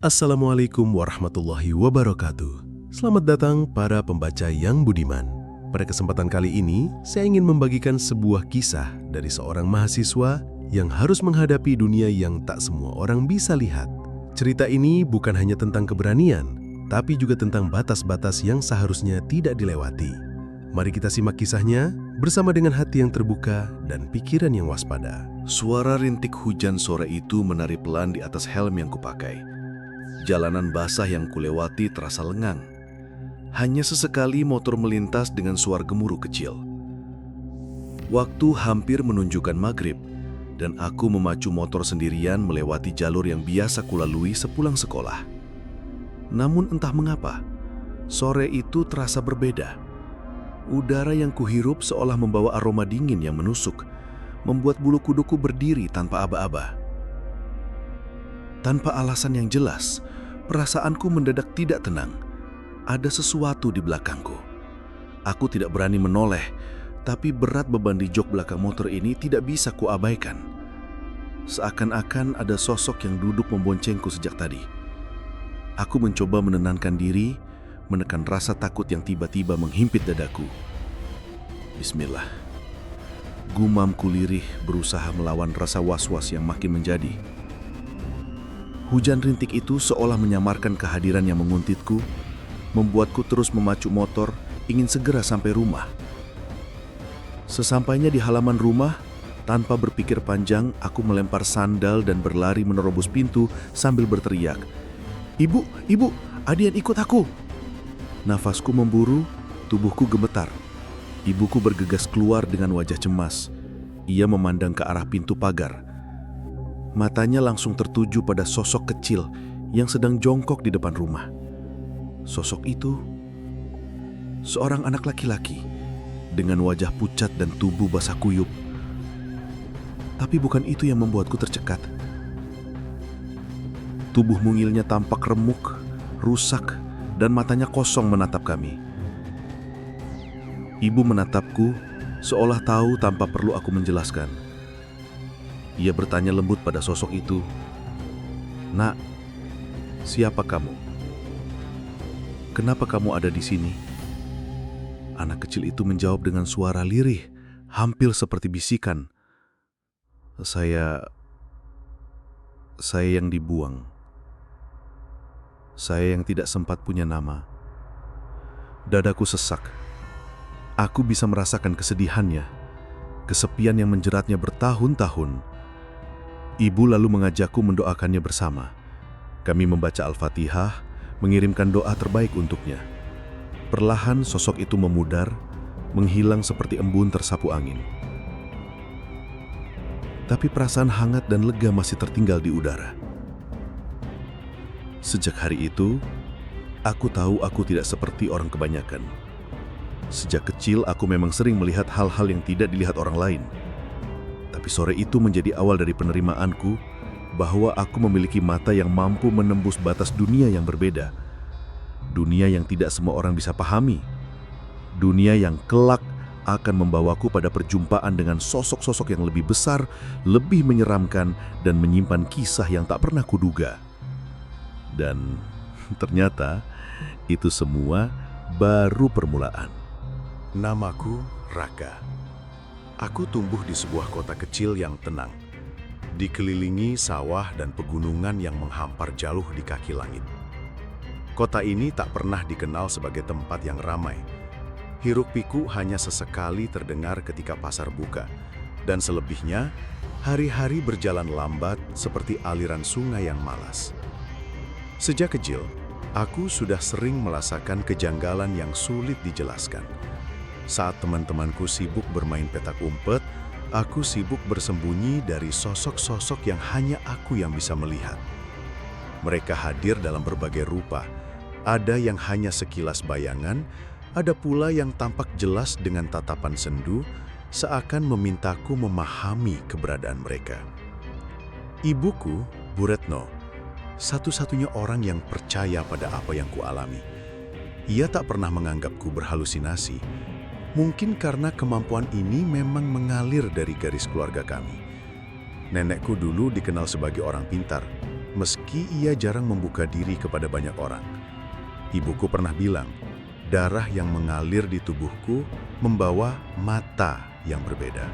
Assalamualaikum warahmatullahi wabarakatuh. Selamat datang para pembaca yang budiman. Pada kesempatan kali ini, saya ingin membagikan sebuah kisah dari seorang mahasiswa yang harus menghadapi dunia yang tak semua orang bisa lihat. Cerita ini bukan hanya tentang keberanian, tapi juga tentang batas-batas yang seharusnya tidak dilewati. Mari kita simak kisahnya bersama dengan hati yang terbuka dan pikiran yang waspada. Suara rintik hujan sore itu menari pelan di atas helm yang kupakai. Jalanan basah yang kulewati terasa lengang. Hanya sesekali motor melintas dengan suara gemuruh kecil. Waktu hampir menunjukkan maghrib, dan aku memacu motor sendirian melewati jalur yang biasa kulalui sepulang sekolah. Namun entah mengapa, sore itu terasa berbeda. Udara yang kuhirup seolah membawa aroma dingin yang menusuk, membuat bulu kuduku berdiri tanpa aba-aba. Tanpa alasan yang jelas, perasaanku mendadak tidak tenang. Ada sesuatu di belakangku. Aku tidak berani menoleh, tapi berat beban di jok belakang motor ini tidak bisa kuabaikan. Seakan-akan ada sosok yang duduk memboncengku sejak tadi. Aku mencoba menenangkan diri, menekan rasa takut yang tiba-tiba menghimpit dadaku. Bismillah. Gumamku lirih berusaha melawan rasa was-was yang makin menjadi. Hujan rintik itu seolah menyamarkan kehadiran yang menguntitku, membuatku terus memacu motor, ingin segera sampai rumah. Sesampainya di halaman rumah, tanpa berpikir panjang, aku melempar sandal dan berlari menerobos pintu sambil berteriak, "Ibu, ibu, Adian ikut aku!" Nafasku memburu, tubuhku gemetar. Ibuku bergegas keluar dengan wajah cemas. Ia memandang ke arah pintu pagar. Matanya langsung tertuju pada sosok kecil yang sedang jongkok di depan rumah. Sosok itu, seorang anak laki-laki dengan wajah pucat dan tubuh basah kuyup. Tapi bukan itu yang membuatku tercekat. Tubuh mungilnya tampak remuk, rusak, dan matanya kosong menatap kami. Ibu menatapku seolah tahu tanpa perlu aku menjelaskan. Ia bertanya lembut pada sosok itu, "Nak, siapa kamu? Kenapa kamu ada di sini?" Anak kecil itu menjawab dengan suara lirih, hampir seperti bisikan. Saya yang dibuang. Saya yang tidak sempat punya nama." Dadaku sesak. Aku bisa merasakan kesedihannya, kesepian yang menjeratnya bertahun-tahun. Ibu lalu mengajakku mendoakannya bersama. Kami membaca Al-Fatihah, mengirimkan doa terbaik untuknya. Perlahan sosok itu memudar, menghilang seperti embun tersapu angin. Tapi perasaan hangat dan lega masih tertinggal di udara. Sejak hari itu, aku tahu aku tidak seperti orang kebanyakan. Sejak kecil aku memang sering melihat hal-hal yang tidak dilihat orang lain. Tapi sore itu menjadi awal dari penerimaanku bahwa aku memiliki mata yang mampu menembus batas dunia yang berbeda. Dunia yang tidak semua orang bisa pahami. Dunia yang kelak akan membawaku pada perjumpaan dengan sosok-sosok yang lebih besar, lebih menyeramkan, dan menyimpan kisah yang tak pernah kuduga. Dan ternyata itu semua baru permulaan. Namaku Raka. Aku tumbuh di sebuah kota kecil yang tenang, dikelilingi sawah dan pegunungan yang menghampar jauh di kaki langit. Kota ini tak pernah dikenal sebagai tempat yang ramai. Hiruk-pikuk hanya sesekali terdengar ketika pasar buka, dan selebihnya, hari-hari berjalan lambat seperti aliran sungai yang malas. Sejak kecil, aku sudah sering merasakan kejanggalan yang sulit dijelaskan. Saat teman-temanku sibuk bermain petak umpet, aku sibuk bersembunyi dari sosok-sosok yang hanya aku yang bisa melihat. Mereka hadir dalam berbagai rupa. Ada yang hanya sekilas bayangan, ada pula yang tampak jelas dengan tatapan sendu, seakan memintaku memahami keberadaan mereka. Ibuku, Bu Retno, satu-satunya orang yang percaya pada apa yang kualami. Ia tak pernah menganggapku berhalusinasi. Mungkin karena kemampuan ini memang mengalir dari garis keluarga kami. Nenekku dulu dikenal sebagai orang pintar, meski ia jarang membuka diri kepada banyak orang. Ibuku pernah bilang, darah yang mengalir di tubuhku membawa mata yang berbeda.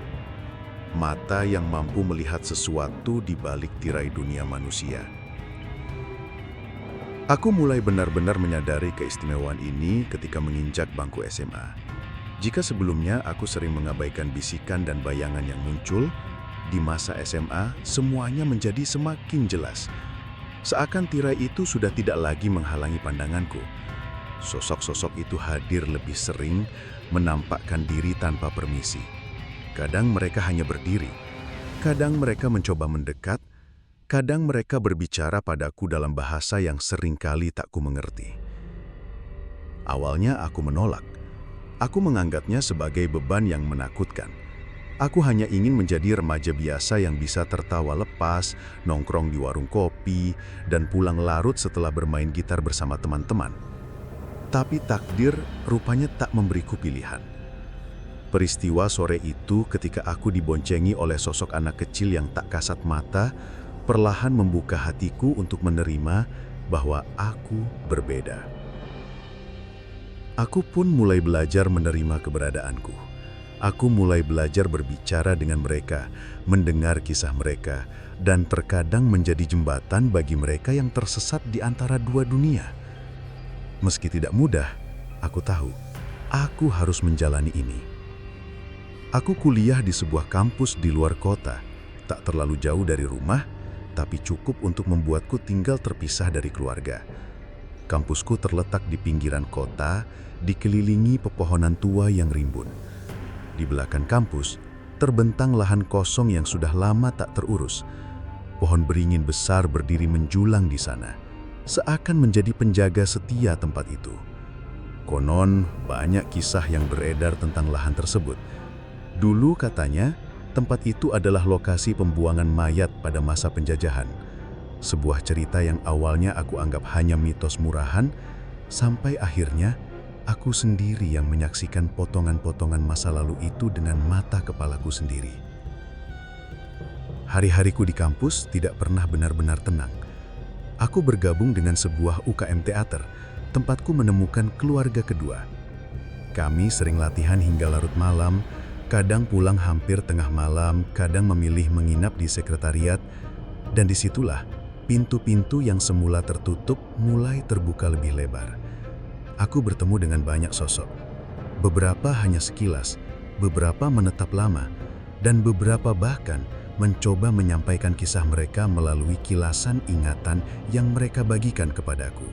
Mata yang mampu melihat sesuatu di balik tirai dunia manusia. Aku mulai benar-benar menyadari keistimewaan ini ketika menginjak bangku SMA. Jika sebelumnya aku sering mengabaikan bisikan dan bayangan yang muncul, di masa SMA semuanya menjadi semakin jelas. Seakan tirai itu sudah tidak lagi menghalangi pandanganku. Sosok-sosok itu hadir lebih sering, menampakkan diri tanpa permisi. Kadang mereka hanya berdiri, kadang mereka mencoba mendekat, kadang mereka berbicara padaku dalam bahasa yang seringkali tak ku mengerti. Awalnya aku menolak. Aku menganggapnya sebagai beban yang menakutkan. Aku hanya ingin menjadi remaja biasa yang bisa tertawa lepas, nongkrong di warung kopi, dan pulang larut setelah bermain gitar bersama teman-teman. Tapi takdir rupanya tak memberiku pilihan. Peristiwa sore itu ketika aku diboncengi oleh sosok anak kecil yang tak kasat mata, perlahan membuka hatiku untuk menerima bahwa aku berbeda. Aku pun mulai belajar menerima keberadaanku. Aku mulai belajar berbicara dengan mereka, mendengar kisah mereka, dan terkadang menjadi jembatan bagi mereka yang tersesat di antara dua dunia. Meski tidak mudah, aku tahu, aku harus menjalani ini. Aku kuliah di sebuah kampus di luar kota, tak terlalu jauh dari rumah, tapi cukup untuk membuatku tinggal terpisah dari keluarga. Kampusku terletak di pinggiran kota, dikelilingi pepohonan tua yang rimbun. Di belakang kampus, terbentang lahan kosong yang sudah lama tak terurus. Pohon beringin besar berdiri menjulang di sana, seakan menjadi penjaga setia tempat itu. Konon, banyak kisah yang beredar tentang lahan tersebut. Dulu katanya, tempat itu adalah lokasi pembuangan mayat pada masa penjajahan. Sebuah cerita yang awalnya aku anggap hanya mitos murahan, sampai akhirnya aku sendiri yang menyaksikan potongan-potongan masa lalu itu dengan mata kepalaku sendiri. Hari-hariku di kampus tidak pernah benar-benar tenang. Aku bergabung dengan sebuah UKM teater, tempatku menemukan keluarga kedua. Kami sering latihan hingga larut malam, kadang pulang hampir tengah malam, kadang memilih menginap di sekretariat, dan disitulah pintu-pintu yang semula tertutup mulai terbuka lebih lebar. Aku bertemu dengan banyak sosok. Beberapa hanya sekilas, beberapa menetap lama, dan beberapa bahkan mencoba menyampaikan kisah mereka melalui kilasan ingatan yang mereka bagikan kepadaku.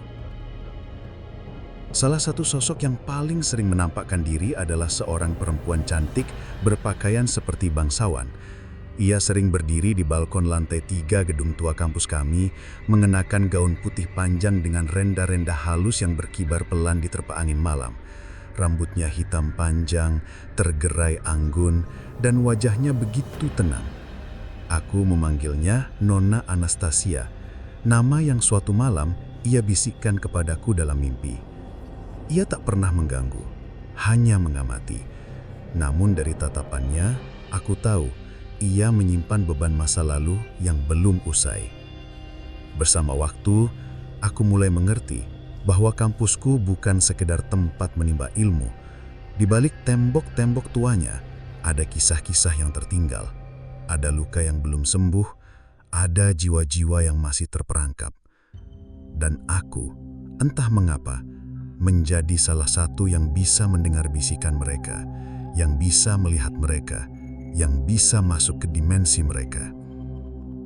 Salah satu sosok yang paling sering menampakkan diri adalah seorang perempuan cantik berpakaian seperti bangsawan. Ia sering berdiri di balkon lantai 3 gedung tua kampus kami, mengenakan gaun putih panjang dengan renda-renda halus yang berkibar pelan di terpa angin malam. Rambutnya hitam panjang, tergerai anggun, dan wajahnya begitu tenang. Aku memanggilnya Nona Anastasia, nama yang suatu malam ia bisikkan kepadaku dalam mimpi. Ia tak pernah mengganggu, hanya mengamati. Namun dari tatapannya, aku tahu ia menyimpan beban masa lalu yang belum usai. Bersama waktu, aku mulai mengerti bahwa kampusku bukan sekedar tempat menimba ilmu. Di balik tembok-tembok tuanya, ada kisah-kisah yang tertinggal, ada luka yang belum sembuh, ada jiwa-jiwa yang masih terperangkap. Dan aku, entah mengapa, menjadi salah satu yang bisa mendengar bisikan mereka, yang bisa melihat mereka, yang bisa masuk ke dimensi mereka.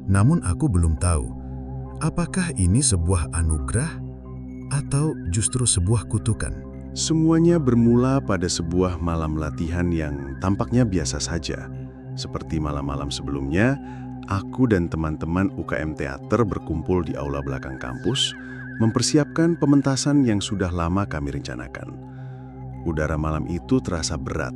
Namun aku belum tahu, apakah ini sebuah anugerah atau justru sebuah kutukan. Semuanya bermula pada sebuah malam latihan yang tampaknya biasa saja. Seperti malam-malam sebelumnya, aku dan teman-teman UKM teater berkumpul di aula belakang kampus, mempersiapkan pementasan yang sudah lama kami rencanakan. Udara malam itu terasa berat,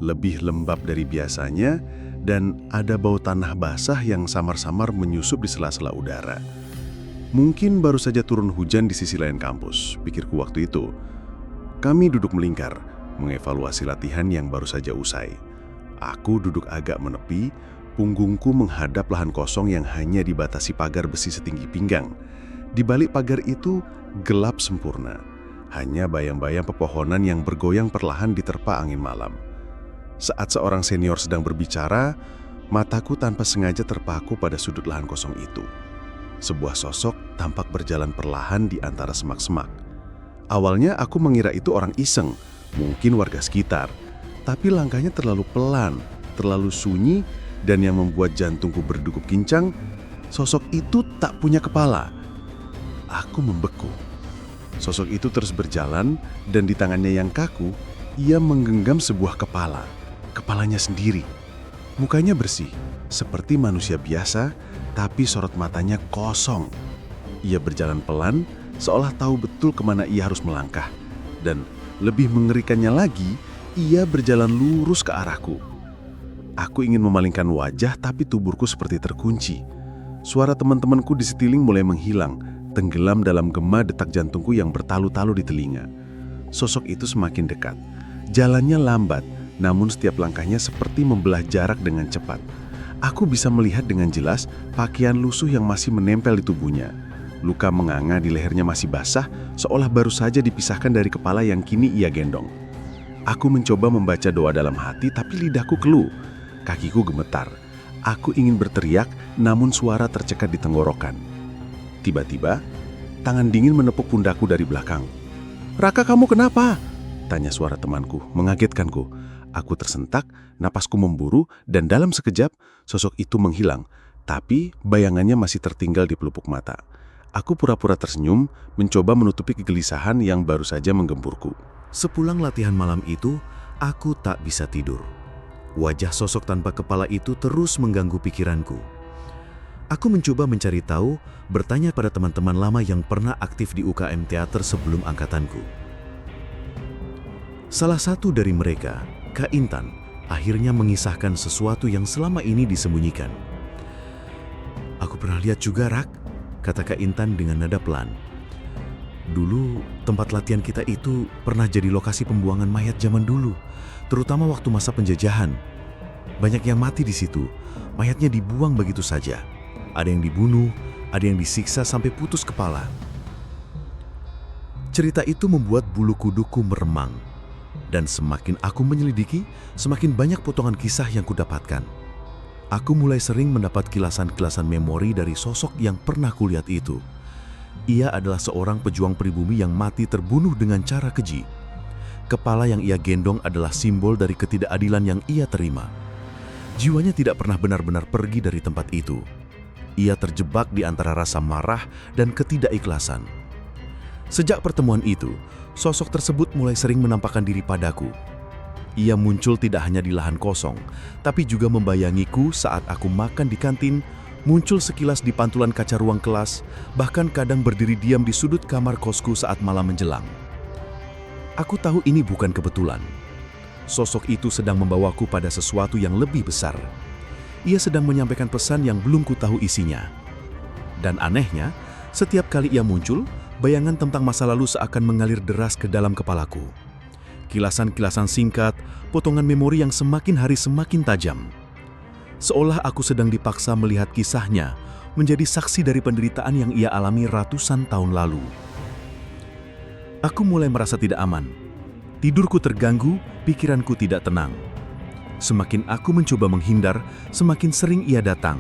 lebih lembab dari biasanya, dan ada bau tanah basah yang samar-samar menyusup di sela-sela udara. Mungkin baru saja turun hujan di sisi lain kampus, pikirku waktu itu. Kami duduk melingkar, mengevaluasi latihan yang baru saja usai. Aku duduk agak menepi, Punggungku menghadap lahan kosong yang hanya dibatasi pagar besi setinggi pinggang. Di balik pagar itu gelap sempurna. Hanya bayang-bayang pepohonan yang bergoyang perlahan diterpa angin malam. Saat seorang senior sedang berbicara, mataku tanpa sengaja terpaku pada sudut lahan kosong itu. Sebuah sosok tampak berjalan perlahan di antara semak-semak. Awalnya aku mengira itu orang iseng, mungkin warga sekitar. Tapi langkahnya terlalu pelan, terlalu sunyi, dan yang membuat jantungku berdegup kencang, sosok itu tak punya kepala. Aku membeku. Sosok itu terus berjalan, dan di tangannya yang kaku, ia menggenggam sebuah kepala. Kepalanya sendiri. Mukanya bersih, seperti manusia biasa, tapi sorot matanya kosong. Ia berjalan pelan, seolah tahu betul kemana ia harus melangkah. Dan lebih mengerikannya lagi, ia berjalan lurus ke arahku. Aku ingin memalingkan wajah, tapi tubuhku seperti terkunci. Suara teman-temanku di sekeliling mulai menghilang, tenggelam dalam gema detak jantungku yang bertalu-talu di telinga. Sosok itu semakin dekat. Jalannya lambat, namun setiap langkahnya seperti membelah jarak dengan cepat. Aku bisa melihat dengan jelas pakaian lusuh yang masih menempel di tubuhnya. Luka menganga di lehernya masih basah, seolah baru saja dipisahkan dari kepala yang kini ia gendong. Aku mencoba membaca doa dalam hati, tapi lidahku keluh. Kakiku gemetar. Aku ingin berteriak, namun suara tercekat di tenggorokan. Tiba-tiba, tangan dingin menepuk pundakku dari belakang. "Raka, kamu kenapa?" tanya suara temanku, mengagetkanku. Aku tersentak, napasku memburu, dan dalam sekejap, sosok itu menghilang. Tapi bayangannya masih tertinggal di pelupuk mata. Aku pura-pura tersenyum, mencoba menutupi kegelisahan yang baru saja menggempurku. Sepulang latihan malam itu, aku tak bisa tidur. Wajah sosok tanpa kepala itu terus mengganggu pikiranku. Aku mencoba mencari tahu, bertanya pada teman-teman lama yang pernah aktif di UKM teater sebelum angkatanku. Salah satu dari mereka, Kak Intan, akhirnya mengisahkan sesuatu yang selama ini disembunyikan. "Aku pernah lihat juga, Rak," kata Kak Intan dengan nada pelan. "Dulu, tempat latihan kita itu pernah jadi lokasi pembuangan mayat zaman dulu, terutama waktu masa penjajahan. Banyak yang mati di situ, mayatnya dibuang begitu saja. Ada yang dibunuh, ada yang disiksa sampai putus kepala." Cerita itu membuat bulu kuduku meremang. Dan semakin aku menyelidiki, semakin banyak potongan kisah yang kudapatkan. Aku mulai sering mendapat kilasan-kilasan memori dari sosok yang pernah kulihat itu. Ia adalah seorang pejuang pribumi yang mati terbunuh dengan cara keji. Kepala yang ia gendong adalah simbol dari ketidakadilan yang ia terima. Jiwanya tidak pernah benar-benar pergi dari tempat itu. Ia terjebak di antara rasa marah dan ketidakikhlasan. Sejak pertemuan itu, sosok tersebut mulai sering menampakkan diri padaku. Ia muncul tidak hanya di lahan kosong, tapi juga membayangiku saat aku makan di kantin, muncul sekilas di pantulan kaca ruang kelas, bahkan kadang berdiri diam di sudut kamar kosku saat malam menjelang. Aku tahu ini bukan kebetulan. Sosok itu sedang membawaku pada sesuatu yang lebih besar. Ia sedang menyampaikan pesan yang belum ku tahu isinya. Dan anehnya, setiap kali ia muncul, bayangan tentang masa lalu seakan mengalir deras ke dalam kepalaku. Kilasan-kilasan singkat, potongan memori yang semakin hari semakin tajam. Seolah aku sedang dipaksa melihat kisahnya, menjadi saksi dari penderitaan yang ia alami ratusan tahun lalu. Aku mulai merasa tidak aman. Tidurku terganggu, pikiranku tidak tenang. Semakin aku mencoba menghindar, semakin sering ia datang.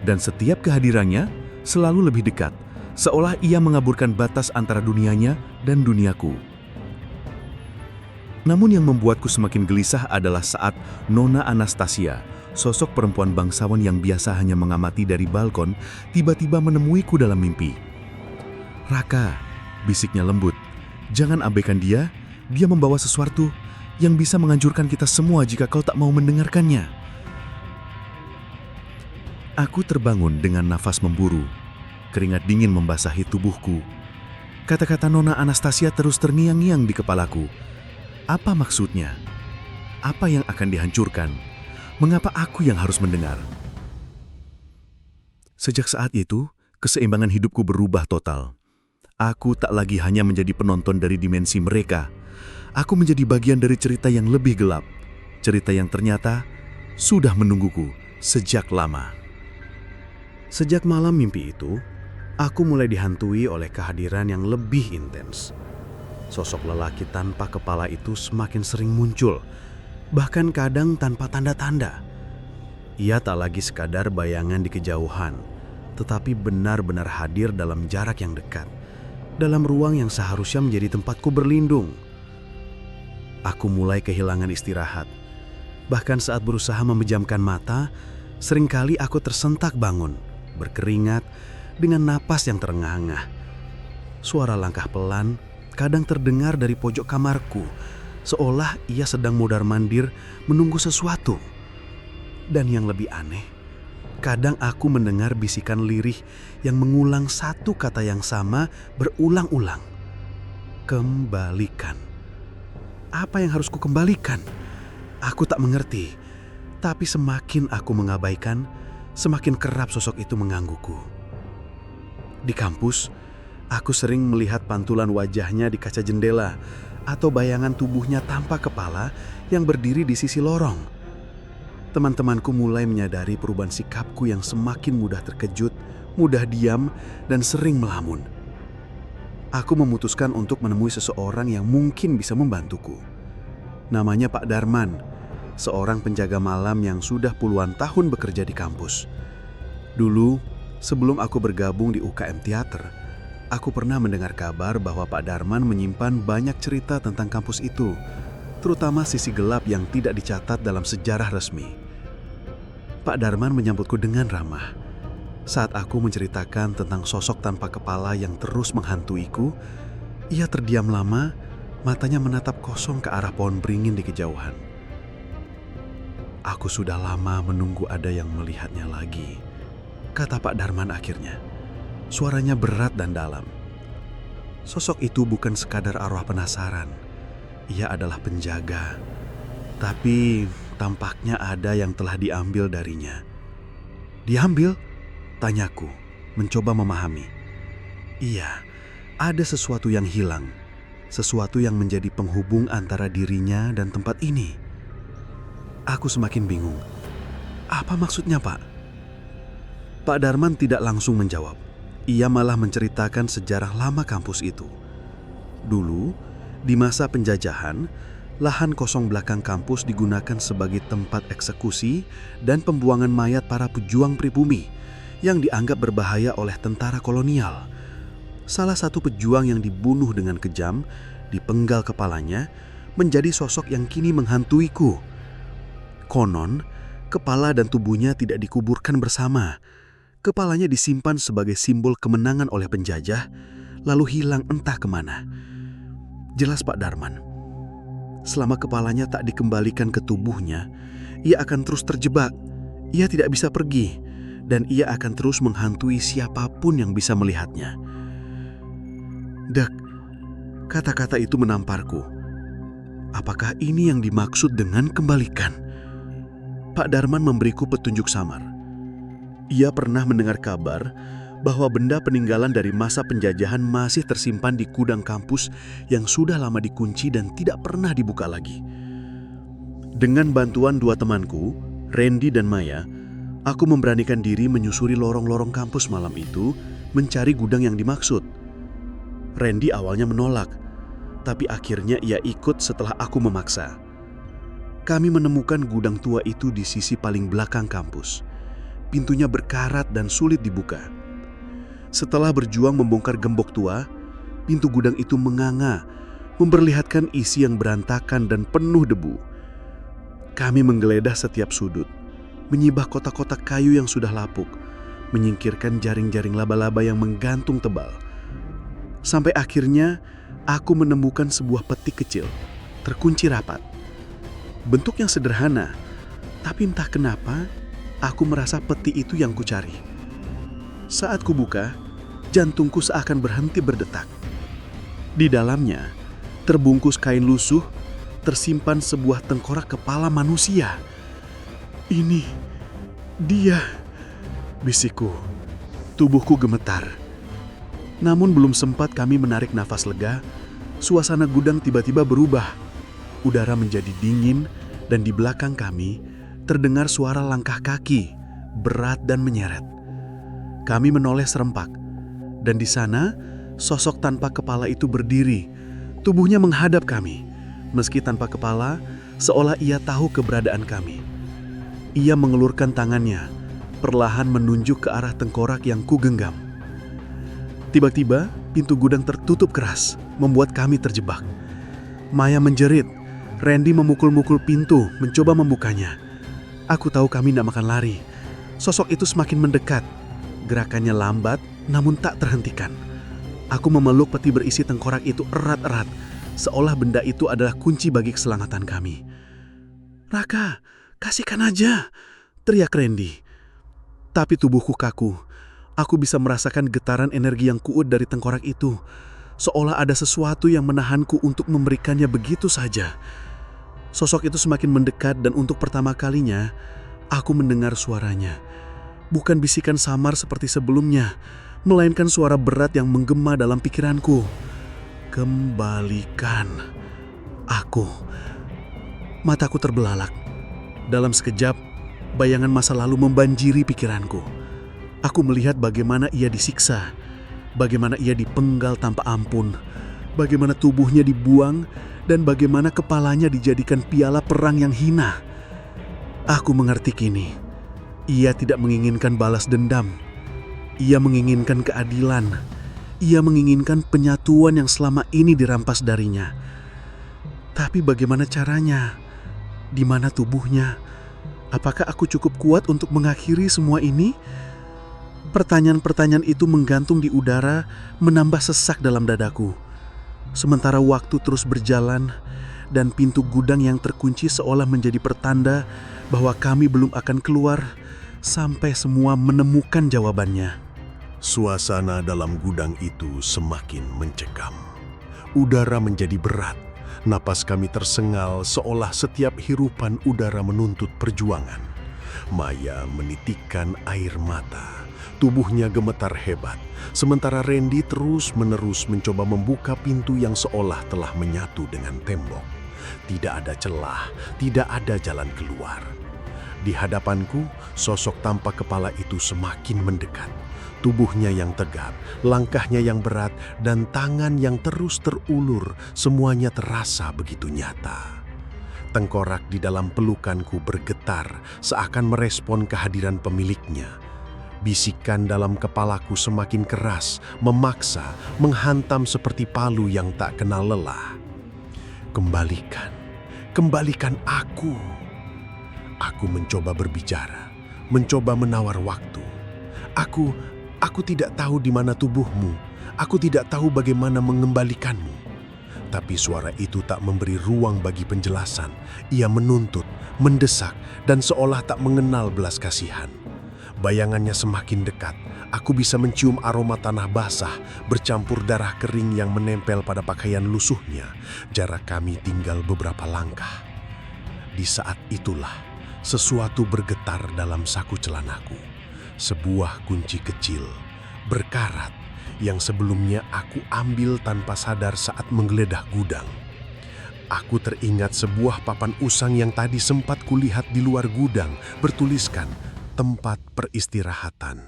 Dan setiap kehadirannya selalu lebih dekat, seolah ia mengaburkan batas antara dunianya dan duniaku. Namun yang membuatku semakin gelisah adalah saat Nona Anastasia, sosok perempuan bangsawan yang biasa hanya mengamati dari balkon, tiba-tiba menemuiku dalam mimpi. "Raka," bisiknya lembut, "jangan abaikan dia, dia membawa sesuatu yang bisa menghancurkan kita semua jika kau tak mau mendengarkannya." Aku terbangun dengan nafas memburu. Keringat dingin membasahi tubuhku. Kata-kata Nona Anastasia terus terngiang-ngiang di kepalaku. Apa maksudnya? Apa yang akan dihancurkan? Mengapa aku yang harus mendengar? Sejak saat itu, keseimbangan hidupku berubah total. Aku tak lagi hanya menjadi penonton dari dimensi mereka. Aku menjadi bagian dari cerita yang lebih gelap. Cerita yang ternyata sudah menungguku Sejak lama. Sejak malam mimpi itu, aku mulai dihantui oleh kehadiran yang lebih intens. Sosok lelaki tanpa kepala itu semakin sering muncul, bahkan kadang tanpa tanda-tanda. Ia tak lagi sekadar bayangan di kejauhan, tetapi benar-benar hadir dalam jarak yang dekat, dalam ruang yang seharusnya menjadi tempatku berlindung. Aku mulai kehilangan istirahat. Bahkan saat berusaha memejamkan mata, seringkali aku tersentak bangun, berkeringat, dengan napas yang terengah-engah. Suara langkah pelan kadang terdengar dari pojok kamarku, seolah ia sedang mondar-mandir menunggu sesuatu. Dan yang lebih aneh, kadang aku mendengar bisikan lirih yang mengulang satu kata yang sama berulang-ulang. Kembalikan. Apa yang harus kukembalikan? Aku tak mengerti, tapi semakin aku mengabaikan, semakin kerap sosok itu menggangguku. Di kampus, aku sering melihat pantulan wajahnya di kaca jendela atau bayangan tubuhnya tanpa kepala yang berdiri di sisi lorong. Teman-temanku mulai menyadari perubahan sikapku yang semakin mudah terkejut, mudah diam, dan sering melamun. Aku memutuskan untuk menemui seseorang yang mungkin bisa membantuku. Namanya Pak Darman, seorang penjaga malam yang sudah puluhan tahun bekerja di kampus. Dulu, sebelum aku bergabung di UKM Teater, aku pernah mendengar kabar bahwa Pak Darman menyimpan banyak cerita tentang kampus itu, terutama sisi gelap yang tidak dicatat dalam sejarah resmi. Pak Darman menyambutku dengan ramah. Saat aku menceritakan tentang sosok tanpa kepala yang terus menghantuiku, ia terdiam lama, matanya menatap kosong ke arah pohon beringin di kejauhan. Aku sudah lama menunggu ada yang melihatnya lagi, kata Pak Darman akhirnya. Suaranya berat dan dalam. Sosok itu bukan sekadar arwah penasaran. Ia adalah penjaga. Tapi tampaknya ada yang telah diambil darinya. Diambil? Tanyaku, mencoba memahami. Iya, ada sesuatu yang hilang. Sesuatu yang menjadi penghubung antara dirinya dan tempat ini. Aku semakin bingung. Apa maksudnya, Pak? Pak Darman tidak langsung menjawab. Ia malah menceritakan sejarah lama kampus itu. Dulu, di masa penjajahan, lahan kosong belakang kampus digunakan sebagai tempat eksekusi dan pembuangan mayat para pejuang pribumi yang dianggap berbahaya oleh tentara kolonial. Salah satu pejuang yang dibunuh dengan kejam, dipenggal kepalanya, menjadi sosok yang kini menghantuiku. Konon, kepala dan tubuhnya tidak dikuburkan bersama. Kepalanya disimpan sebagai simbol kemenangan oleh penjajah, lalu hilang entah kemana. Jelas Pak Darman, selama kepalanya tak dikembalikan ke tubuhnya, ia akan terus terjebak. Ia tidak bisa pergi, dan ia akan terus menghantui siapapun yang bisa melihatnya. Dek, kata-kata itu menamparku. Apakah ini yang dimaksud dengan kembalikan? Pak Darman memberiku petunjuk samar. Ia pernah mendengar kabar bahwa benda peninggalan dari masa penjajahan masih tersimpan di gudang kampus yang sudah lama dikunci dan tidak pernah dibuka lagi. Dengan bantuan dua temanku, Randy dan Maya, aku memberanikan diri menyusuri lorong-lorong kampus malam itu mencari gudang yang dimaksud. Randy awalnya menolak, tapi akhirnya ia ikut setelah aku memaksa. Kami menemukan gudang tua itu di sisi paling belakang kampus. Pintunya berkarat dan sulit dibuka. Setelah berjuang membongkar gembok tua, pintu gudang itu menganga, memperlihatkan isi yang berantakan dan penuh debu. Kami menggeledah setiap sudut, menyibak kotak-kotak kayu yang sudah lapuk, menyingkirkan jaring-jaring laba-laba yang menggantung tebal. Sampai akhirnya, aku menemukan sebuah peti kecil, terkunci rapat. Bentuknya sederhana, tapi entah kenapa aku merasa peti itu yang kucari. Saat kubuka, jantungku seakan berhenti berdetak. Di dalamnya, terbungkus kain lusuh, tersimpan sebuah tengkorak kepala manusia. Ini, dia, bisikku. Tubuhku gemetar. Namun belum sempat kami menarik nafas lega, suasana gudang tiba-tiba berubah. Udara menjadi dingin dan di belakang kami, terdengar suara langkah kaki, berat dan menyeret. Kami menoleh serempak, dan di sana sosok tanpa kepala itu berdiri. Tubuhnya menghadap kami, meski tanpa kepala, seolah ia tahu keberadaan kami. Ia mengelurkan tangannya, perlahan menunjuk ke arah tengkorak yang kugenggam. Tiba-tiba, pintu gudang tertutup keras, membuat kami terjebak. Maya menjerit. Randy memukul-mukul pintu, mencoba membukanya. Aku tahu kami tidak makan lari. Sosok itu semakin mendekat. Gerakannya lambat, namun tak terhentikan. Aku memeluk peti berisi tengkorak itu erat-erat, seolah benda itu adalah kunci bagi keselamatan kami. "Raka, kasihkan aja," teriak Randy. Tapi tubuhku kaku. Aku bisa merasakan getaran energi yang kuat dari tengkorak itu, seolah ada sesuatu yang menahanku untuk memberikannya begitu saja. Sosok itu semakin mendekat dan untuk pertama kalinya, aku mendengar suaranya. Bukan bisikan samar seperti sebelumnya, melainkan suara berat yang menggema dalam pikiranku. "Kembalikan aku." Mataku terbelalak. Dalam sekejap, bayangan masa lalu membanjiri pikiranku. Aku melihat bagaimana ia disiksa, bagaimana ia dipenggal tanpa ampun, bagaimana tubuhnya dibuang, dan bagaimana kepalanya dijadikan piala perang yang hina. Aku mengerti kini. Ia tidak menginginkan balas dendam. Ia menginginkan keadilan. Ia menginginkan penyatuan yang selama ini dirampas darinya. Tapi bagaimana caranya? Di mana tubuhnya? Apakah aku cukup kuat untuk mengakhiri semua ini? Pertanyaan-pertanyaan itu menggantung di udara, menambah sesak dalam dadaku. Sementara waktu terus berjalan, dan pintu gudang yang terkunci seolah menjadi pertanda bahwa kami belum akan keluar sampai semua menemukan jawabannya. Suasana dalam gudang itu semakin mencekam. Udara menjadi berat. Napas kami tersengal seolah setiap hirupan udara menuntut perjuangan. Maya menitikkan air mata. Tubuhnya gemetar hebat. Sementara Randy terus-menerus mencoba membuka pintu yang seolah telah menyatu dengan tembok. Tidak ada celah, tidak ada jalan keluar. Di hadapanku, sosok tanpa kepala itu semakin mendekat. Tubuhnya yang tegap, langkahnya yang berat, dan tangan yang terus terulur, semuanya terasa begitu nyata. Tengkorak di dalam pelukanku bergetar, seakan merespon kehadiran pemiliknya. Bisikan dalam kepalaku semakin keras, memaksa, menghantam seperti palu yang tak kenal lelah. Kembalikan, kembalikan aku. Aku mencoba berbicara, mencoba menawar waktu. Aku tidak tahu di mana tubuhmu. Aku tidak tahu bagaimana mengembalikanmu. Tapi suara itu tak memberi ruang bagi penjelasan. Ia menuntut, mendesak, dan seolah tak mengenal belas kasihan. Bayangannya semakin dekat. Aku bisa mencium aroma tanah basah bercampur darah kering yang menempel pada pakaian lusuhnya. Jarak kami tinggal beberapa langkah. Di saat itulah, sesuatu bergetar dalam saku celanaku. Sebuah kunci kecil, berkarat, yang sebelumnya aku ambil tanpa sadar saat menggeledah gudang. Aku teringat sebuah papan usang yang tadi sempat kulihat di luar gudang, bertuliskan tempat peristirahatan.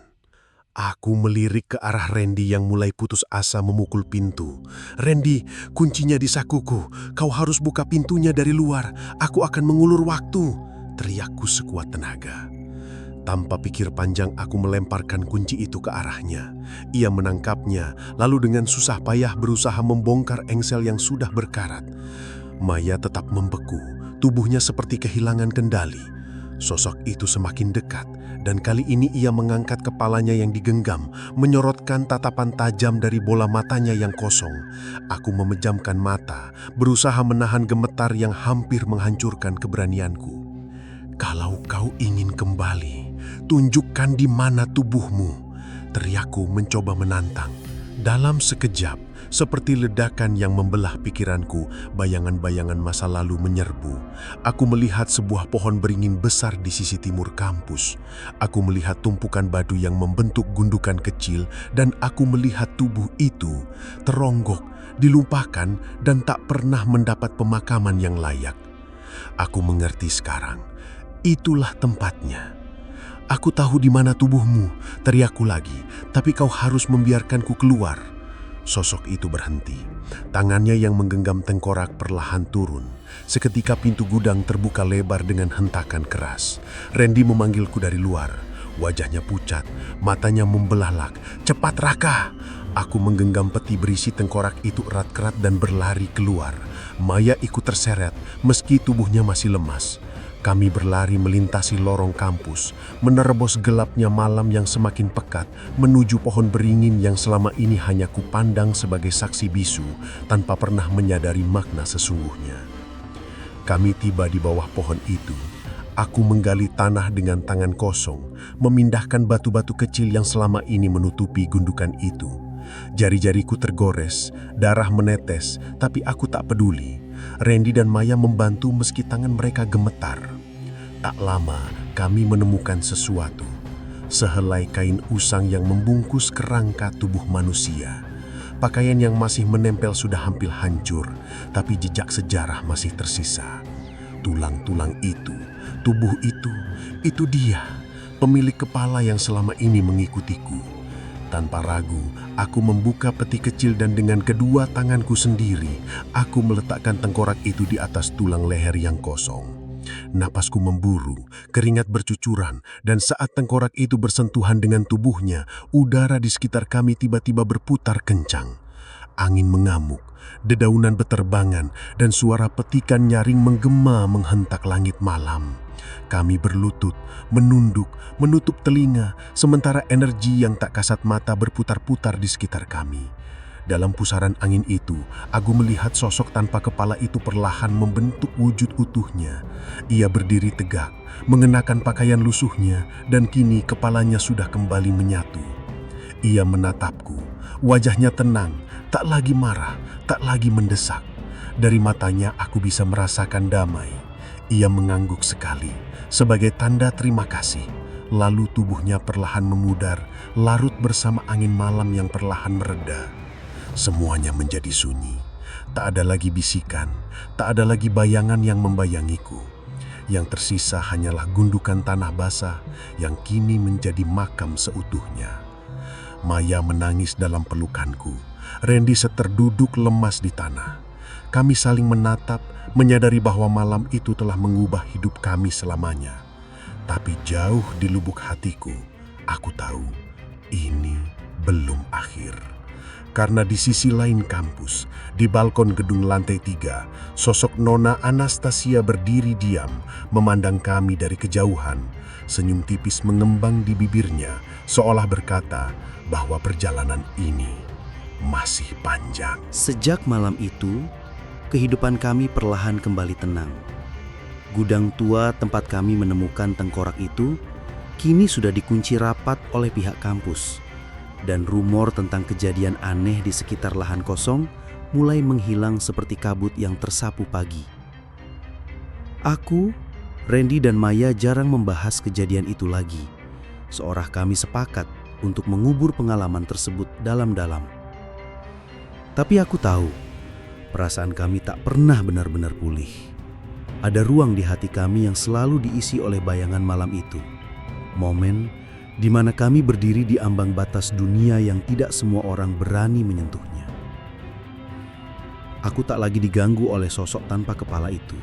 Aku melirik ke arah Randy yang mulai putus asa memukul pintu. "Randy, kuncinya di sakuku. Kau harus buka pintunya dari luar. Aku akan mengulur waktu," teriakku sekuat tenaga. Tanpa pikir panjang aku melemparkan kunci itu ke arahnya. Ia menangkapnya, lalu dengan susah payah berusaha membongkar engsel yang sudah berkarat. Maya tetap membeku, tubuhnya seperti kehilangan kendali. Sosok itu semakin dekat, dan kali ini ia mengangkat kepalanya yang digenggam, menyorotkan tatapan tajam dari bola matanya yang kosong. Aku memejamkan mata, berusaha menahan gemetar yang hampir menghancurkan keberanianku. "Kalau kau ingin kembali, tunjukkan di mana tubuhmu," teriakku mencoba menantang. Dalam sekejap, seperti ledakan yang membelah pikiranku, bayangan-bayangan masa lalu menyerbu. Aku melihat sebuah pohon beringin besar di sisi timur kampus. Aku melihat tumpukan batu yang membentuk gundukan kecil, dan aku melihat tubuh itu teronggok, dilupakan, dan tak pernah mendapat pemakaman yang layak. Aku mengerti sekarang. Itulah tempatnya. Aku tahu di mana tubuhmu, teriakku lagi, tapi kau harus membiarkanku keluar. Sosok itu berhenti. Tangannya yang menggenggam tengkorak perlahan turun. Seketika pintu gudang terbuka lebar dengan hentakan keras. Randy memanggilku dari luar. Wajahnya pucat, matanya membelalak. "Cepat, Raka!" Aku menggenggam peti berisi tengkorak itu erat-erat dan berlari keluar. Maya ikut terseret, meski tubuhnya masih lemas. Kami berlari melintasi lorong kampus, menerobos gelapnya malam yang semakin pekat, menuju pohon beringin yang selama ini hanya kupandang sebagai saksi bisu, tanpa pernah menyadari makna sesungguhnya. Kami tiba di bawah pohon itu. Aku menggali tanah dengan tangan kosong, memindahkan batu-batu kecil yang selama ini menutupi gundukan itu. Jari-jariku tergores, darah menetes, tapi aku tak peduli. Randy dan Maya membantu meski tangan mereka gemetar. Tak lama, kami menemukan sesuatu. Sehelai kain usang yang membungkus kerangka tubuh manusia. Pakaian yang masih menempel sudah hampir hancur, tapi jejak sejarah masih tersisa. Tulang-tulang itu, tubuh itu dia, pemilik kepala yang selama ini mengikutiku. Tanpa ragu, aku membuka peti kecil dan dengan kedua tanganku sendiri, aku meletakkan tengkorak itu di atas tulang leher yang kosong. Napasku memburu, keringat bercucuran, dan saat tengkorak itu bersentuhan dengan tubuhnya, udara di sekitar kami tiba-tiba berputar kencang. Angin mengamuk, dedaunan beterbangan, dan suara petikan nyaring menggema menghentak langit malam. Kami berlutut, menunduk, menutup telinga, sementara energi yang tak kasat mata berputar-putar di sekitar kami. Dalam pusaran angin itu, aku melihat sosok tanpa kepala itu perlahan membentuk wujud utuhnya. Ia berdiri tegak, mengenakan pakaian lusuhnya, dan kini kepalanya sudah kembali menyatu. Ia menatapku, wajahnya tenang, tak lagi marah, tak lagi mendesak. Dari matanya aku bisa merasakan damai. Ia mengangguk sekali, sebagai tanda terima kasih. Lalu tubuhnya perlahan memudar, larut bersama angin malam yang perlahan mereda. Semuanya menjadi sunyi. Tak ada lagi bisikan, tak ada lagi bayangan yang membayangiku. Yang tersisa hanyalah gundukan tanah basah yang kini menjadi makam seutuhnya. Maya menangis dalam pelukanku. Randy seterduduk lemas di tanah. Kami saling menatap, menyadari bahwa malam itu telah mengubah hidup kami selamanya. Tapi jauh di lubuk hatiku, aku tahu ini belum akhir. Karena di sisi lain kampus, di balkon gedung lantai 3, sosok Nona Anastasia berdiri diam, memandang kami dari kejauhan. Senyum tipis mengembang di bibirnya, seolah berkata bahwa perjalanan ini masih panjang. Sejak malam itu, kehidupan kami perlahan kembali tenang. Gudang tua tempat kami menemukan tengkorak itu kini sudah dikunci rapat oleh pihak kampus. Dan rumor tentang kejadian aneh di sekitar lahan kosong mulai menghilang seperti kabut yang tersapu pagi. Aku, Randy dan Maya jarang membahas kejadian itu lagi. Seorang kami sepakat untuk mengubur pengalaman tersebut dalam-dalam. Tapi aku tahu, perasaan kami tak pernah benar-benar pulih. Ada ruang di hati kami yang selalu diisi oleh bayangan malam itu. Momen di mana kami berdiri di ambang batas dunia yang tidak semua orang berani menyentuhnya. Aku tak lagi diganggu oleh sosok tanpa kepala itu.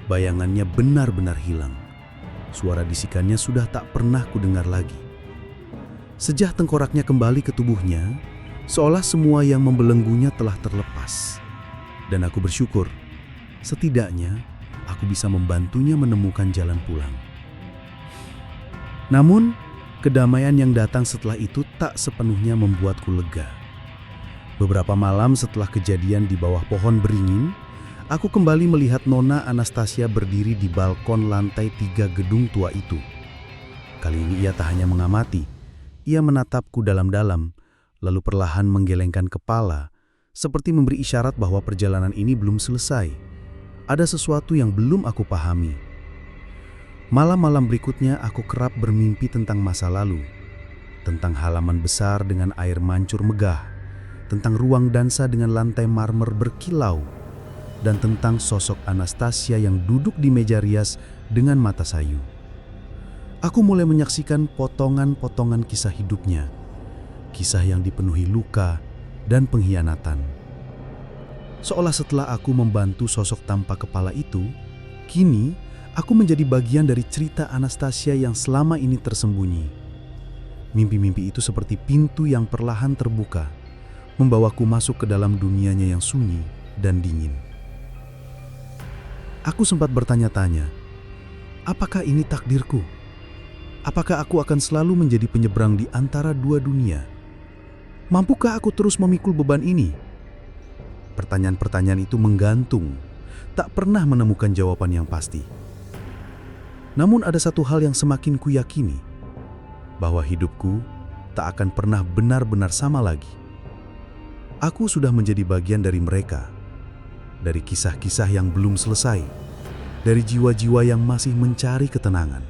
Bayangannya benar-benar hilang. Suara bisikannya sudah tak pernah kudengar lagi. Sejak tengkoraknya kembali ke tubuhnya, seolah semua yang membelenggunya telah terlepas. Dan aku bersyukur, setidaknya aku bisa membantunya menemukan jalan pulang. Namun, kedamaian yang datang setelah itu tak sepenuhnya membuatku lega. Beberapa malam setelah kejadian di bawah pohon beringin, aku kembali melihat Nona Anastasia berdiri di balkon lantai 3 gedung tua itu. Kali ini ia tak hanya mengamati, ia menatapku dalam-dalam, lalu perlahan menggelengkan kepala, seperti memberi isyarat bahwa perjalanan ini belum selesai. Ada sesuatu yang belum aku pahami. Malam-malam berikutnya aku kerap bermimpi tentang masa lalu, tentang halaman besar dengan air mancur megah, tentang ruang dansa dengan lantai marmer berkilau, dan tentang sosok Anastasia yang duduk di meja rias dengan mata sayu. Aku mulai menyaksikan potongan-potongan kisah hidupnya, kisah yang dipenuhi luka dan pengkhianatan. Seolah setelah aku membantu sosok tanpa kepala itu, kini aku menjadi bagian dari cerita Anastasia yang selama ini tersembunyi. Mimpi-mimpi itu seperti pintu yang perlahan terbuka, membawaku masuk ke dalam dunianya yang sunyi dan dingin. Aku sempat bertanya-tanya, apakah ini takdirku? Apakah aku akan selalu menjadi penyeberang di antara dua dunia? Mampukah aku terus memikul beban ini? Pertanyaan-pertanyaan itu menggantung, tak pernah menemukan jawaban yang pasti. Namun ada satu hal yang semakin kuyakini, bahwa hidupku tak akan pernah benar-benar sama lagi. Aku sudah menjadi bagian dari mereka, dari kisah-kisah yang belum selesai, dari jiwa-jiwa yang masih mencari ketenangan.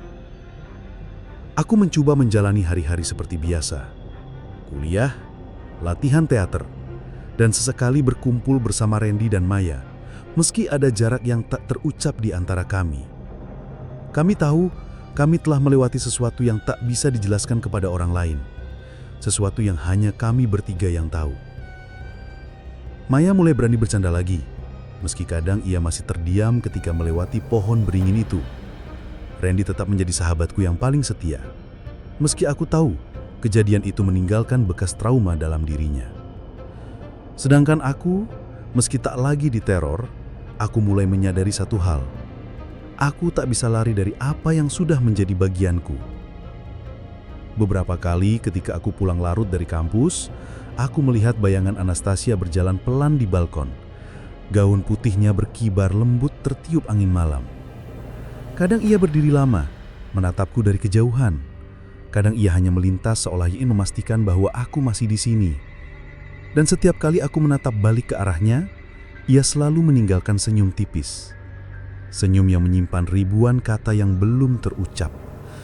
Aku mencoba menjalani hari-hari seperti biasa, kuliah, latihan teater, dan sesekali berkumpul bersama Randy dan Maya, meski ada jarak yang tak terucap di antara kami. Kami tahu kami telah melewati sesuatu yang tak bisa dijelaskan kepada orang lain, sesuatu yang hanya kami bertiga yang tahu. Maya mulai berani bercanda lagi, meski kadang ia masih terdiam ketika melewati pohon beringin itu. Randy tetap menjadi sahabatku yang paling setia, meski aku tahu kejadian itu meninggalkan bekas trauma dalam dirinya. Sedangkan aku, meski tak lagi diteror, aku mulai menyadari satu hal. Aku tak bisa lari dari apa yang sudah menjadi bagianku. Beberapa kali ketika aku pulang larut dari kampus, aku melihat bayangan Anastasia berjalan pelan di balkon. Gaun putihnya berkibar lembut tertiup angin malam. Kadang ia berdiri lama, menatapku dari kejauhan. Kadang ia hanya melintas seolah ingin memastikan bahwa aku masih di sini. Dan setiap kali aku menatap balik ke arahnya, ia selalu meninggalkan senyum tipis. Senyum yang menyimpan ribuan kata yang belum terucap.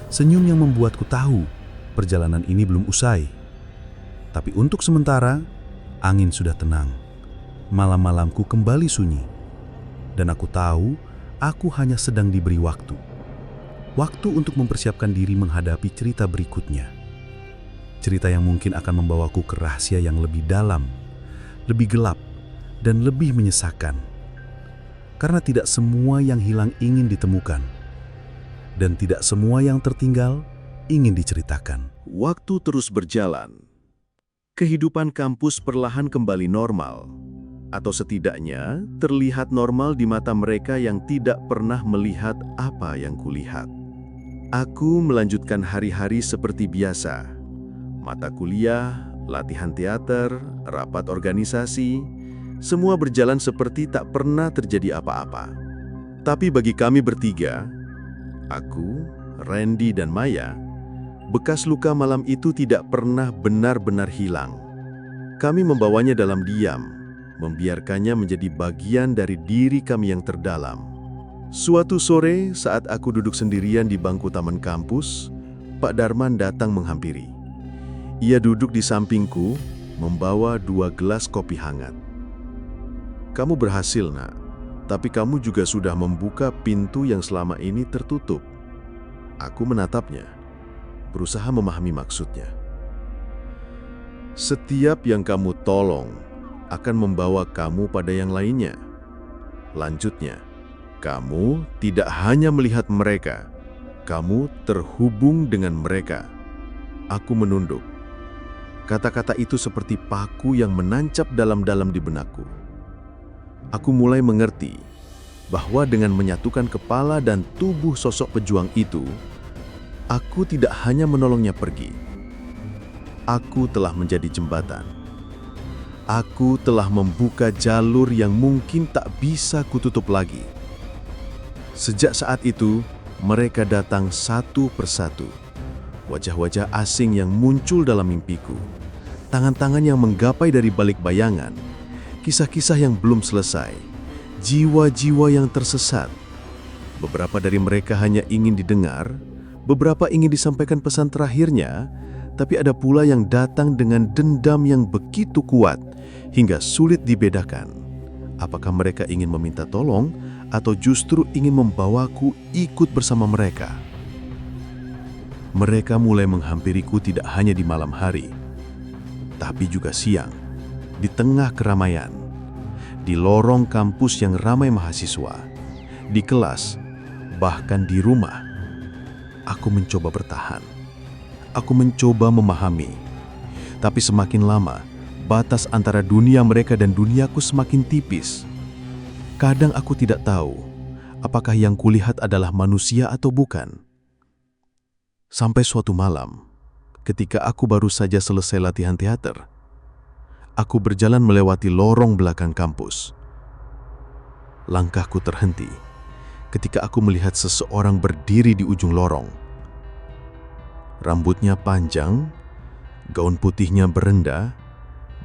Senyum yang membuatku tahu perjalanan ini belum usai. Tapi untuk sementara, angin sudah tenang. Malam-malamku kembali sunyi. Dan aku tahu, aku hanya sedang diberi waktu. Waktu untuk mempersiapkan diri menghadapi cerita berikutnya. Cerita yang mungkin akan membawaku ke rahasia yang lebih dalam, lebih gelap, dan lebih menyesakan. Karena tidak semua yang hilang ingin ditemukan. Dan tidak semua yang tertinggal ingin diceritakan. Waktu terus berjalan. Kehidupan kampus perlahan kembali normal. Atau setidaknya terlihat normal di mata mereka yang tidak pernah melihat apa yang kulihat. Aku melanjutkan hari-hari seperti biasa. Mata kuliah, latihan teater, rapat organisasi, semua berjalan seperti tak pernah terjadi apa-apa. Tapi bagi kami bertiga, aku, Randy, dan Maya, bekas luka malam itu tidak pernah benar-benar hilang. Kami membawanya dalam diam, membiarkannya menjadi bagian dari diri kami yang terdalam. Suatu sore saat aku duduk sendirian di bangku taman kampus, Pak Darman datang menghampiri. Ia duduk di sampingku, membawa 2 gelas kopi hangat. "Kamu berhasil, Nak, tapi kamu juga sudah membuka pintu yang selama ini tertutup." Aku menatapnya, berusaha memahami maksudnya. "Setiap yang kamu tolong akan membawa kamu pada yang lainnya." Lanjutnya, "Kamu tidak hanya melihat mereka, kamu terhubung dengan mereka." Aku menunduk. Kata-kata itu seperti paku yang menancap dalam-dalam di benakku. Aku mulai mengerti bahwa dengan menyatukan kepala dan tubuh sosok pejuang itu, aku tidak hanya menolongnya pergi. Aku telah menjadi jembatan. Aku telah membuka jalur yang mungkin tak bisa kututup lagi. Sejak saat itu, mereka datang satu persatu. Wajah-wajah asing yang muncul dalam mimpiku. Tangan-tangan yang menggapai dari balik bayangan. Kisah-kisah yang belum selesai. Jiwa-jiwa yang tersesat. Beberapa dari mereka hanya ingin didengar, beberapa ingin disampaikan pesan terakhirnya, tapi ada pula yang datang dengan dendam yang begitu kuat hingga sulit dibedakan. Apakah mereka ingin meminta tolong atau justru ingin membawaku ikut bersama mereka? Mereka mulai menghampiriku tidak hanya di malam hari, tapi juga siang, di tengah keramaian, di lorong kampus yang ramai mahasiswa, di kelas, bahkan di rumah. Aku mencoba bertahan. Aku mencoba memahami. Tapi semakin lama, batas antara dunia mereka dan duniaku semakin tipis. Kadang aku tidak tahu apakah yang kulihat adalah manusia atau bukan. Sampai suatu malam, ketika aku baru saja selesai latihan teater, aku berjalan melewati lorong belakang kampus. Langkahku terhenti ketika aku melihat seseorang berdiri di ujung lorong. Rambutnya panjang, gaun putihnya berendah,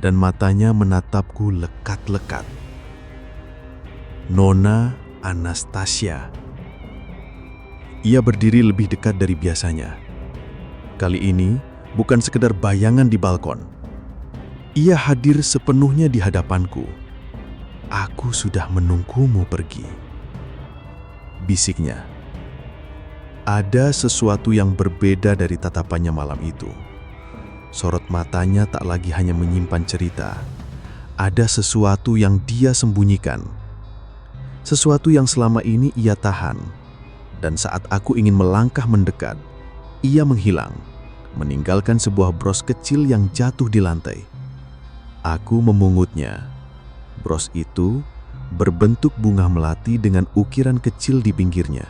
dan matanya menatapku lekat-lekat. Nona Anastasia. Ia berdiri lebih dekat dari biasanya. Kali ini bukan sekedar bayangan di balkon. Ia hadir sepenuhnya di hadapanku. "Aku sudah menunggumu pergi," bisiknya. Ada sesuatu yang berbeda dari tatapannya malam itu. Sorot matanya tak lagi hanya menyimpan cerita. Ada sesuatu yang dia sembunyikan. Sesuatu yang selama ini ia tahan. Dan saat aku ingin melangkah mendekat, ia menghilang, meninggalkan sebuah bros kecil yang jatuh di lantai. Aku memungutnya. Bros itu berbentuk bunga melati dengan ukiran kecil di pinggirnya.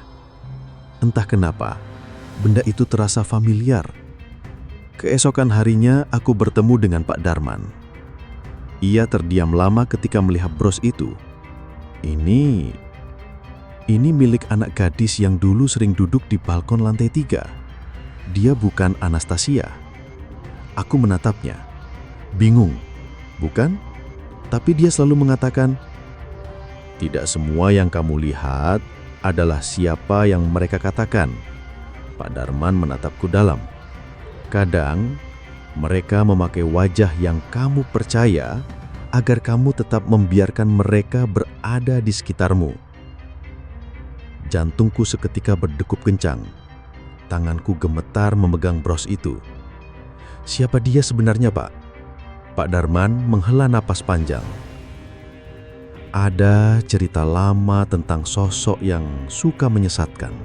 Entah kenapa, benda itu terasa familiar. Keesokan harinya, aku bertemu dengan Pak Darman. Ia terdiam lama ketika melihat bros itu. Ini milik anak gadis yang dulu sering duduk di balkon lantai 3. Dia bukan Anastasia. Aku menatapnya, bingung, bukan? Tapi dia selalu mengatakan, "Tidak semua yang kamu lihat adalah siapa yang mereka katakan." Pak Darman menatapku dalam. "Kadang mereka memakai wajah yang kamu percaya agar kamu tetap membiarkan mereka berada di sekitarmu." Jantungku seketika berdegup kencang. Tanganku gemetar memegang bros itu. "Siapa dia sebenarnya, Pak?" Pak Darman menghela napas panjang. "Ada cerita lama tentang sosok yang suka menyesatkan.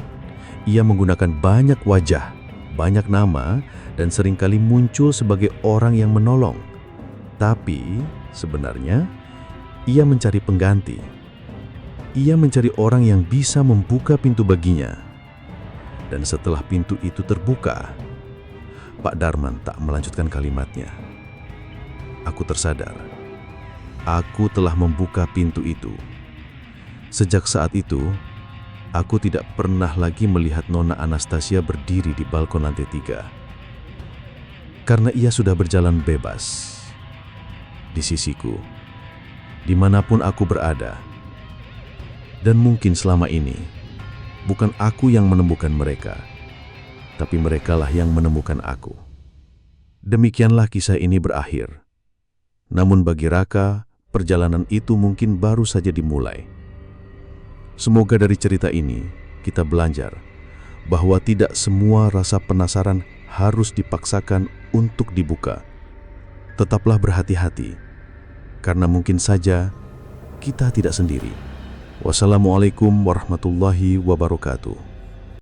Ia menggunakan banyak wajah, banyak nama, dan seringkali muncul sebagai orang yang menolong. Tapi sebenarnya ia mencari pengganti. Ia mencari orang yang bisa membuka pintu baginya. Dan setelah pintu itu terbuka," Pak Darman tak melanjutkan kalimatnya. Aku tersadar. Aku telah membuka pintu itu. Sejak saat itu, aku tidak pernah lagi melihat Nona Anastasia berdiri di balkon lantai 3. Karena ia sudah berjalan bebas di sisiku, dimanapun aku berada. Dan mungkin selama ini, bukan aku yang menemukan mereka, tapi merekalah yang menemukan aku. Demikianlah kisah ini berakhir. Namun bagi Raka, perjalanan itu mungkin baru saja dimulai. Semoga dari cerita ini, kita belajar bahwa tidak semua rasa penasaran harus dipaksakan untuk dibuka. Tetaplah berhati-hati, karena mungkin saja kita tidak sendiri. Wassalamualaikum warahmatullahi wabarakatuh.